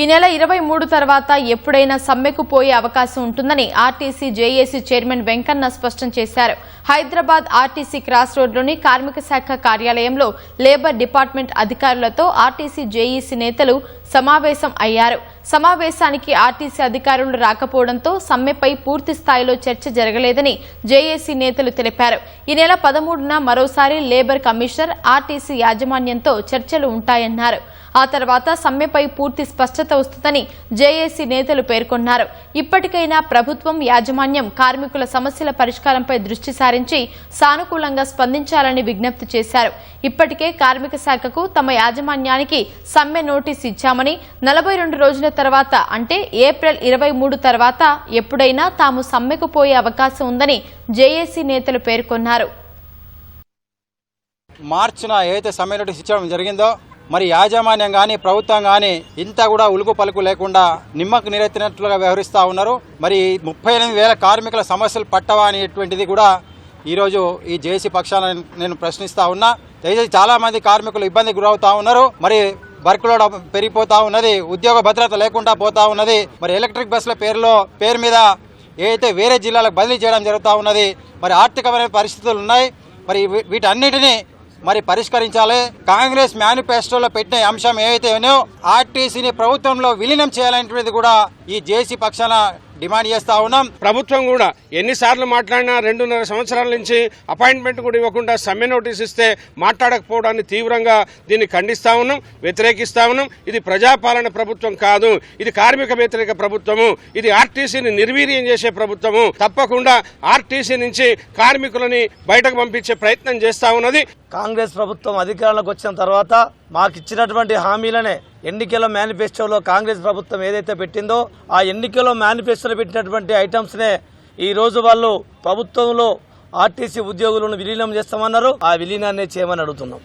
ఈ నెల 23 తర్వాత ఎప్పుడైనా సమ్మెకు పోయే అవకాశం ఉంటుందని ఆర్టీసీ జేఏసీ చైర్మన్ వెంకన్న స్పష్టం చేశారు. హైదరాబాద్ ఆర్టీసీ క్రాస్ రోడ్లోని కార్మిక శాఖ కార్యాలయంలో లేబర్ డిపార్ట్మెంట్ అధికారులతో ఆర్టీసీ జేఏసీ నేతలు సమావేశం అయ్యారు. సమావేశానికి ఆర్టీసీ అధికారులు రాకపోవడంతో సమ్మెపై పూర్తి స్థాయిలో చర్చ జరగలేదని జేఏసీ నేతలు తెలిపారు. ఈ నెల 13న మరోసారి లేబర్ కమిషనర్ ఆర్టీసీ యాజమాన్యంతో చర్చలు ఉంటాయన్నారు. ఆ తర్వాత సమ్మెపై పూర్తి స్పష్టత వస్తుందని జేఏసీ నేతలు పేర్కొన్నారు. ఇప్పటికైనా ప్రభుత్వం యాజమాన్యం కార్మికుల సమస్యల పరిష్కారంపై దృష్టి సారించి సానుకూలంగా స్పందించాలని విజ్ఞప్తి చేశారు. ఇప్పటికే కార్మిక శాఖకు తమ యాజమాన్యానికి సమ్మె నోటీసు ఇచ్చామని 42 రోజుల తర్వాత అంటే ఏప్రిల్ 23 తర్వాత ఎప్పుడైనా తాము సమ్మెకు పోయే అవకాశం ఉందని జేఏసీ నేతలు పేర్కొన్నారు. మార్చిన ఏదైతే సమ్మె నోటీసు ఇచ్చడం జరిగిందో మరి యాజమాన్యం కానీ ప్రభుత్వం కానీ ఇంత కూడా ఉలుకు పలుకు లేకుండా నిమ్మకు నీరెత్తినట్లుగా వ్యవహరిస్తూ ఉన్నారు. మరి 38,000 కార్మికుల సమస్యలు పట్టవా అనేటువంటిది కూడా ఈరోజు ఈ జేఏసీ పక్షాన నేను ప్రశ్నిస్తూ ఉన్నా. దయచేసి చాలా మంది కార్మికులు ఇబ్బందికి గురవుతా ఉన్నారు. మరి వర్క్ లోడ్ పెరిగిపోతా ఉన్నది, ఉద్యోగ భద్రత లేకుండా పోతా ఉన్నది. మరి ఎలక్ట్రిక్ బస్సుల పేరు మీద ఏదైతే వేరే జిల్లాలకు బదిలీ చేయడం జరుగుతూ ఉన్నది. మరి ఆర్థికమైన పరిస్థితులు ఉన్నాయి. మరి వీటన్నిటినీ మరి పరిష్కరించాలి. కాంగ్రెస్ మేనిఫెస్టోలో పెట్టిన అంశం ఏవైతే ఉన్నాయో ఆర్టీసీని ప్రభుత్వంలో విలీనం చేయాలనేటువంటిది కూడా ఈ జేఏసీ పక్షాన డిమాండ్ చేస్తా ఉన్నాం. ప్రభుత్వం కూడా ఎన్నిసార్లు మాట్లాడినా 2.5 సంవత్సరాల నుంచి అపాయింట్మెంట్ కూడా ఇవ్వకుండా సమ్మె నోటీస్ ఇస్తే మాట్లాడకపోవడాన్ని తీవ్రంగా దీన్ని ఖండిస్తా ఉన్నాం, వ్యతిరేకిస్తా ఉన్నాం. ఇది ప్రజాపాలన ప్రభుత్వం కాదు, ఇది కార్మిక వ్యతిరేక ప్రభుత్వము, ఇది ఆర్టీసీని నిర్వీర్యం చేసే ప్రభుత్వము. తప్పకుండా ఆర్టీసీ నుంచి కార్మికులని బయటకు పంపించే ప్రయత్నం చేస్తా ఉన్నది. కాంగ్రెస్ ప్రభుత్వం అధికారంలోకి వచ్చిన తర్వాత మాకు ఇచ్చినటువంటి హామీలనే ఎన్నికల మేనిఫెస్టోలో కాంగ్రెస్ ప్రభుత్వం ఏదైతే పెట్టిందో ఆ ఎన్నికల మేనిఫెస్టోలో పెట్టినటువంటి ఐటమ్స్నే ఈ రోజు వాళ్ళు ప్రభుత్వంలో ఆర్టీసీ ఉద్యోగులను విలీనం చేస్తామన్నారు. ఆ విలీనాన్ని చేయమని అడుగుతున్నాం.